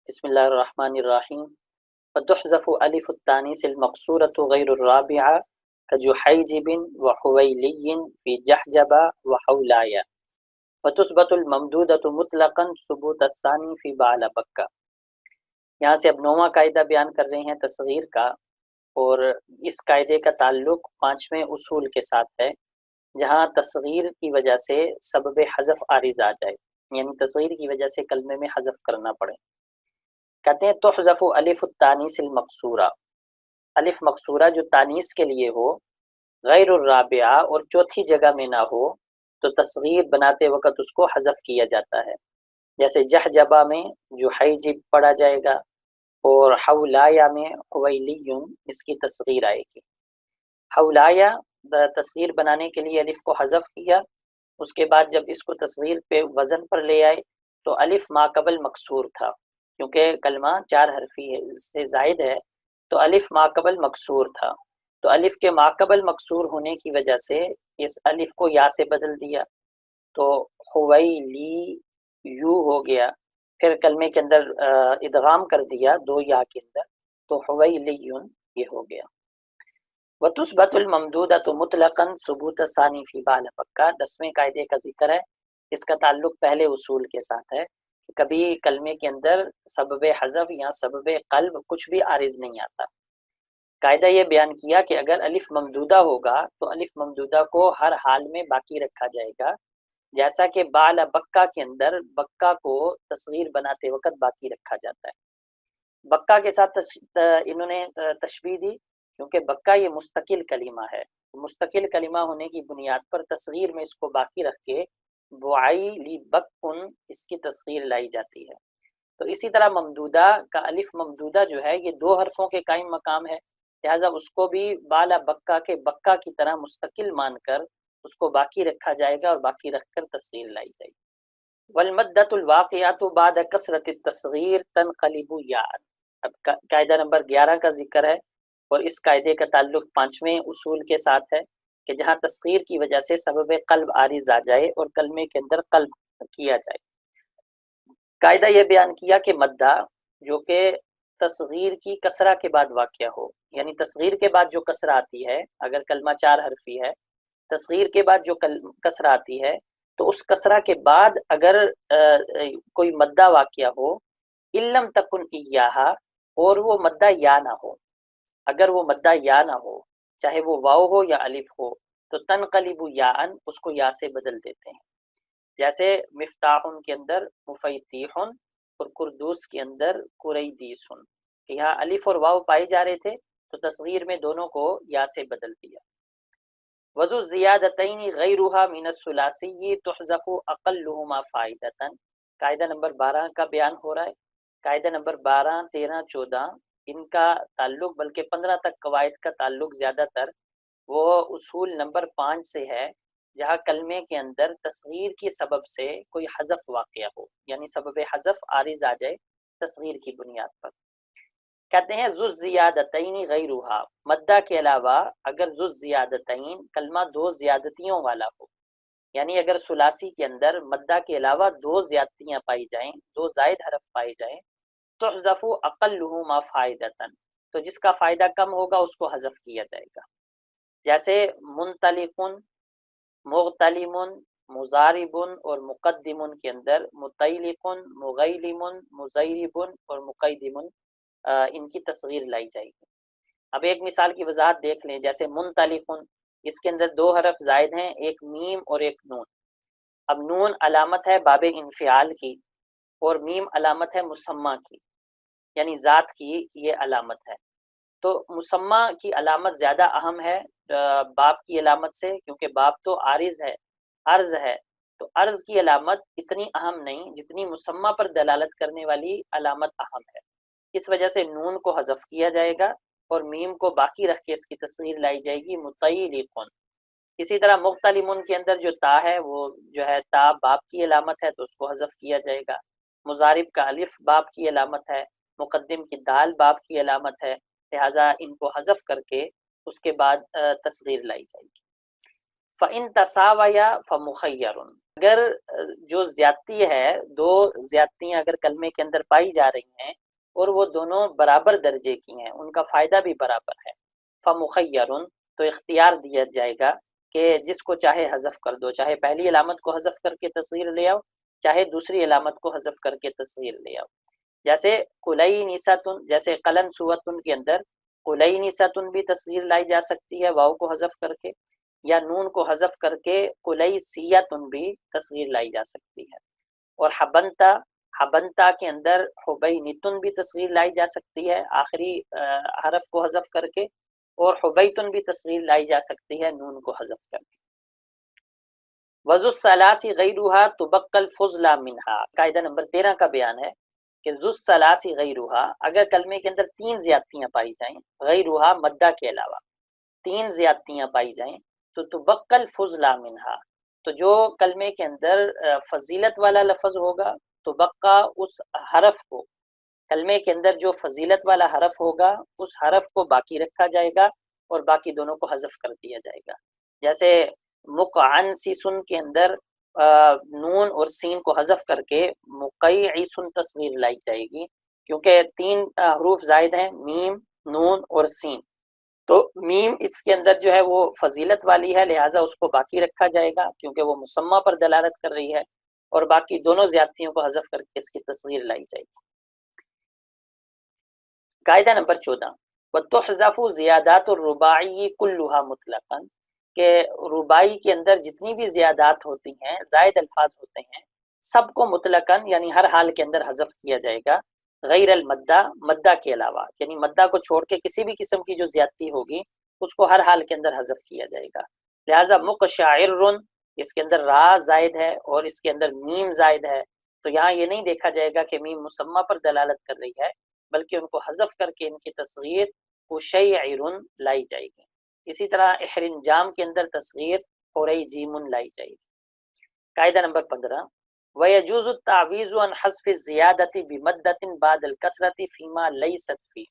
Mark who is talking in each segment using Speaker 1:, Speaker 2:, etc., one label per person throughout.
Speaker 1: بسم اللہ الرحمن الرحیم فتحذف الف التانیث المقصورة غیر الرابعة كجحیجب وحویلی فی جحجب وحولایا وتثبت الممدودة مطلقا ثبوت الثانی فی بعل بکا۔ یہاں سے اب نواں قاعدہ بیان کر رہے ہیں تصغیر کا، اور اس قاعدے کا تعلق پانچویں اصول کے ساتھ ہے، جہاں تصغیر کی وجہ سے سبب حذف عارض آ جائے، یعنی تصغیر کی وجہ سے کلمے میں حذف کرنا پڑے۔ کہتے ہیں تحذف الف التانیث المقصورہ، الف مقصورہ جو تانیث کے لیے ہو، غیر الرابعہ اور چوتھی جگہ میں نہ ہو، تو تصغیر بناتے وقت اس کو حذف کیا جاتا ہے۔ جیسے جحجبہ میں جحیجب پڑھا جائے گا، اور حولایا میں حویلی اس کی تصغیر آئے گی۔ حولایا تصغیر بنانے کے لیے الف کو حذف کیا، اس کے بعد جب اس کو تصغیر پہ وزن پر لے آئے تو الف ما قبل مکسور تھا، کیونکہ کلمہ چار حرفی سے زائد ہے، تو الف ما قبل مکسور تھا، تو الف کے ما قبل مکسور ہونے کی وجہ سے اس الف کو یا سے بدل دیا، تو حویلی یو ہو گیا، پھر کلمے کے اندر ادغام کر دیا دو یا کے اندر، تو حویلی یہ ہو گیا۔ وتثبت الممدودۃ مطلقا ثبوت الثانی فی بعل بکا، 10ویں قاعدے کا ذکر ہے، اس کا تعلق پہلے اصول کے ساتھ ہے کہ کبھی کلمے کے اندر سبب حذف یا سبب قلب کچھ بھی عارض نہیں آتا۔ قاعدہ یہ بیان کیا کہ اگر الف ممدودہ ہوگا تو الف ممدودہ کو ہر حال میں باقی رکھا جائے گا، جیسا کہ بعل بکا کے اندر بکا کو تصغیر بناتے وقت باقی رکھا جاتا ہے۔ بکا کے ساتھ انہوں نے تشبیہ دی، کیونکہ بکا یہ مستقل کلمہ ہے، مستقل کلمہ ہونے کی بنیاد پر تصغیر میں اس کو باقی رکھ کے بعی لی بکن اس کی تصغیر لائی جاتی ہے۔ تو اسی طرح ممدودہ کا الف ممدودہ جو ہے یہ دو حرفوں کے قائم مقام ہے، لہٰذا اس کو بھی بالا بکا کے بکا کی طرح مستقل مان کر اس کو باقی رکھا جائے گا، اور باقی رکھ کر تصغیر لائی جائے گی۔ والمدۃ الواقعۃ بعد کثرۃ التصغیر تنقلب یاء۔ اب قاعدہ نمبر 11 کا ذکر ہے، اور اس قاعدے کا تعلق پانچویں اصول کے ساتھ ہے کہ جہاں تصغیر کی وجہ سے سبب قلب عارض آ جائے اور کلمے کے اندر قلب کیا جائے۔ قاعدہ یہ بیان کیا کہ مدہ جو کہ تصغیر کی کسرہ کے بعد واقع ہو، یعنی تصغیر کے بعد جو کسرہ آتی ہے، اگر کلمہ چار حرفی ہے، تصغیر کے بعد جو کسرہ آتی ہے، تو اس کسرہ کے بعد اگر کوئی مدہ واقع ہو، علم تکن ایہا، اور وہ مدہ یا نہ ہو، اگر وہ مدہ یا نہ ہو، چاہے وہ واو ہو یا الف ہو، تو تنقلب یاءن، اس کو یا سے بدل دیتے ہیں۔ جیسے مفتاح کے اندر مفیتیح اور قردوس کے اندر قریدیسن، یہاں الف اور واو پائے جا رہے تھے تو تصغیر میں دونوں کو یا سے بدل دیا۔ وذو زیادتین غیرھا من الثلاثی تحذف اقلہما فائدۃ، قاعدہ نمبر 12 کا بیان ہو رہا ہے۔ قاعدہ نمبر 12، 13، 14 ان کا تعلق، بلکہ 15 تک قواعد کا تعلق زیادہ تر وہ اصول نمبر 5 سے ہے، جہاں کلمے کے اندر تصغیر کی سبب سے کوئی حذف واقع ہو، یعنی سبب حذف عارض آ جائے تصغیر کی بنیاد پر۔ کہتے ہیں ذو زیادتین غیرھا، مدہ کے علاوہ اگر ذو زیادتین کلمہ دو زیادتیوں والا ہو، یعنی اگر ثلاثی کے اندر مدہ کے علاوہ دو زیادتیاں پائی جائیں، دو زائد حرف پائے جائیں، تحذف اقلہما فائدۃ، تو جس کا فائدہ کم ہوگا اس کو حذف کیا جائے گا۔ جیسے منطلق، مغتلم، مضارب اور مقدم کے اندر مطیلق، مغیلم، مزیرب اور مقیدم ان کی تصغیر لائی جائے گی۔ اب ایک مثال کی وضاحت دیکھ لیں، جیسے منطلق، اس کے اندر دو حرف زائد ہیں، ایک میم اور ایک نون۔ اب نون علامت ہے باب انفعال کی، اور میم علامت ہے مسمى کی، یعنی ذات کی یہ علامت ہے۔ تو مسمى کی علامت زیادہ اہم ہے باب کی علامت سے، کیونکہ باب تو عارض ہے، عرض ہے، تو عرض کی علامت اتنی اہم نہیں جتنی مسمى پر دلالت کرنے والی علامت اہم ہے، اس وجہ سے نون کو حذف کیا جائے گا اور میم کو باقی رکھ کے اس کی تصغیر لائی جائے گی مطیلق۔ اسی طرح مختلم کے اندر جو تا ہے وہ جو ہے تا باب کی علامت ہے، تو اس کو حذف کیا جائے گا۔ مضارب کا الف باب کی علامت ہے، مقدم کی دال باب کی علامت ہے، لہٰذا ان کو حذف کر کے اس کے بعد تصغیر لائی جائے گی۔ فَإِن تَسَاوَيَا فَمُخَيَّرٌ، اگر جو زیادتی ہے، دو زیادتیاں اگر کلمے کے اندر پائی جا رہی ہیں اور وہ دونوں برابر درجے کی ہیں، ان کا فائدہ بھی برابر ہے، فمخیرن، تو اختیار دیا جائے گا کہ جس کو چاہے حذف کر دو، چاہے پہلی علامت کو حذف کر کے تصغیر لے آؤ، چاہے دوسری علامت کو حذف کر کے تصغیر لے آؤ۔ جیسے قلینستن، جیسے قلن سوتن کے اندر قلینستن بھی تصغیر لائی جا سکتی ہے واؤ کو حذف کر کے، یا نون کو حذف کر کے قلیسیتن بھی تصغیر لائی جا سکتی ہے۔ اور حبنتا، حبنتا کے اندر حبینتن بھی تصغیر لائی جا سکتی ہے آخری حرف کو حذف کر کے، اور حبیتن بھی تصغیر لائی جا سکتی ہے نون کو حذف کر کے۔ وذو الثلاث غیرھا تبقى الفضلى منها، قاعدہ نمبر 13 کا بیان ہے کہ ذو الثلاث غیرھا، اگر کلمے کے اندر تین زیادتیاں پائی جائیں، غیرھا مدہ کے علاوہ تین زیادتیاں پائی جائیں، تو تبقى الفضلى منها، تو جو کلمے کے اندر فضیلت والا لفظ ہوگا، تبقى اس حرف کو، کلمے کے اندر جو فضیلت والا حرف ہوگا اس حرف کو باقی رکھا جائے گا اور باقی دونوں کو حذف کر دیا جائے گا۔ جیسے مقعنسن کے اندر نون اور سین کو حذف کر کے مقیعسن تصغیر لائی جائے گی، کیونکہ تین حروف زائد ہیں، میم، نون اور سین، تو میم اس کے اندر جو ہے وہ فضیلت والی ہے، لہٰذا اس کو باقی رکھا جائے گا کیونکہ وہ مسمى پر دلالت کر رہی ہے، اور باقی دونوں زیادتیوں کو حذف کر کے اس کی تصغیر لائی جائے گی۔ قاعدہ نمبر 14، وتحذف زیادات الرباعی كلها مطلقا، کہ رباعی کے اندر جتنی بھی زیادات ہوتی ہیں، زائد الفاظ ہوتے ہیں، سب کو مطلقاً یعنی ہر حال کے اندر حذف کیا جائے گا، غیر المدہ، مدہ کے علاوہ، یعنی مدہ کو چھوڑ کے کسی بھی قسم کی جو زیادتی ہوگی اس کو ہر حال کے اندر حذف کیا جائے گا۔ لہٰذا مقشعر، اس کے اندر را زائد ہے اور اس کے اندر میم زائد ہے، تو یہاں یہ نہیں دیکھا جائے گا کہ میم مسمى پر دلالت کر رہی ہے، بلکہ ان کو حذف کر کے ان کی تصغیر قشیعر لائی جائے گی۔ اسی طرح احرنجام کے اندر تصغیر حریجیم لائی جائے گی۔ قاعدہ نمبر 15، وَيَجُوزُ التَّعْوِيضُ عَنْ حَذْفِ الزِّيَادَةِ بِمَدَّةٍ بَعْدَ الْكَسْرَةِ فِيمَا لَيْسَتْ فِيهِ،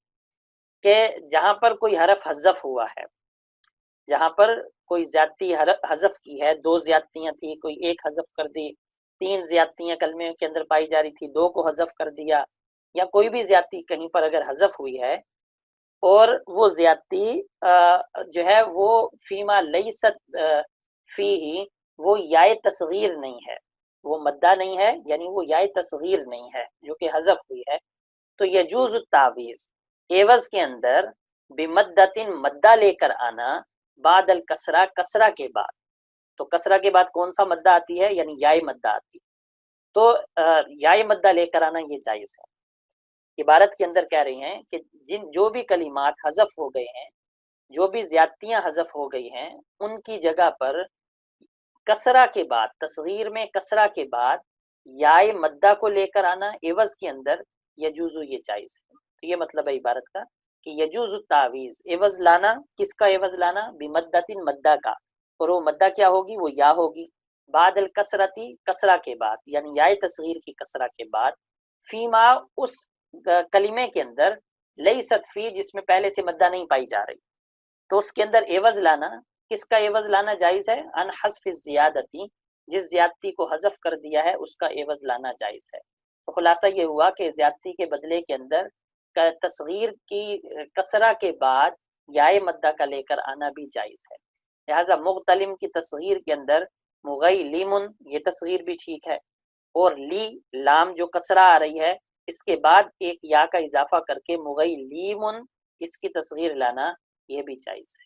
Speaker 1: کہ جہاں پر کوئی حرف حذف ہوا ہے، جہاں پر کوئی زیادتی حذف کی ہے، دو زیادتیاں تھیں، کوئی ایک حذف کر دی، تین زیادتیاں کلمے کے اندر پائی جا رہی تھی، دو کو حذف کر دیا، یا کوئی بھی زیادتی کہیں پر اگر حذف ہوئی ہے اور وہ زیادتی جو ہے وہ فیما لیست فیہ، وہ یائے تصغیر نہیں ہے، وہ مدہ نہیں ہے، یعنی وہ یائے تصغیر نہیں ہے جو کہ حذف ہوئی ہے، تو یجوز التعویض، عوض کے اندر بمدتن، مدہ لے کر آنا، بعد الکسرہ، کسرہ کے بعد، تو کسرہ کے بعد کون سا مدہ آتی ہے، یعنی یائے مدہ آتی ہے، تو یائے مدہ لے کر آنا یہ جائز ہے۔ عبارت کے اندر کہہ رہی ہیں کہ جو بھی کلمات حذف ہو گئے ہیں، جو بھی زیادتیاں حذف ہو گئی ہیں، ان کی جگہ پر کسرہ کے بعد، تصغیر میں کسرہ کے بعد یائے مدہ کو لے کر آنا عوض کے اندر، یجوزو، یہ جائز ہے۔ تو یہ مطلب ہے عبارت کا کہ یجوز التعویض، عوض لانا، کس کا عوض لانا، بمدتن، مدہ کا، اور وہ مدہ کیا ہوگی، وہ یا ہوگی، بعد الکسرتی، کسرہ کے بعد، یعنی یائے تصغیر کی کسرہ کے بعد، فیما، اس کلمے کے اندر، لیست فی، جس میں پہلے سے مدہ نہیں پائی جا رہی، تو اس کے اندر عوض لانا، کس کا عوض لانا جائز ہے، ان حذف الزیادتی، جس زیادتی کو حذف کر دیا ہے اس کا عوض لانا جائز ہے۔ تو خلاصہ یہ ہوا کہ زیادتی کے بدلے کے اندر تصغیر کی کسرہ کے بعد یائے مدہ کا لے کر آنا بھی جائز ہے۔ لہٰذا مغتلم کی تصغیر کے اندر مغیلمن، یہ تصغیر بھی ٹھیک ہے، اور لی، لام جو کسرہ آ رہی ہے، اس کے بعد ایک یا کا اضافہ کر کے مغیلیمن، اس کی تصغیر لانا یہ بھی جائز ہے۔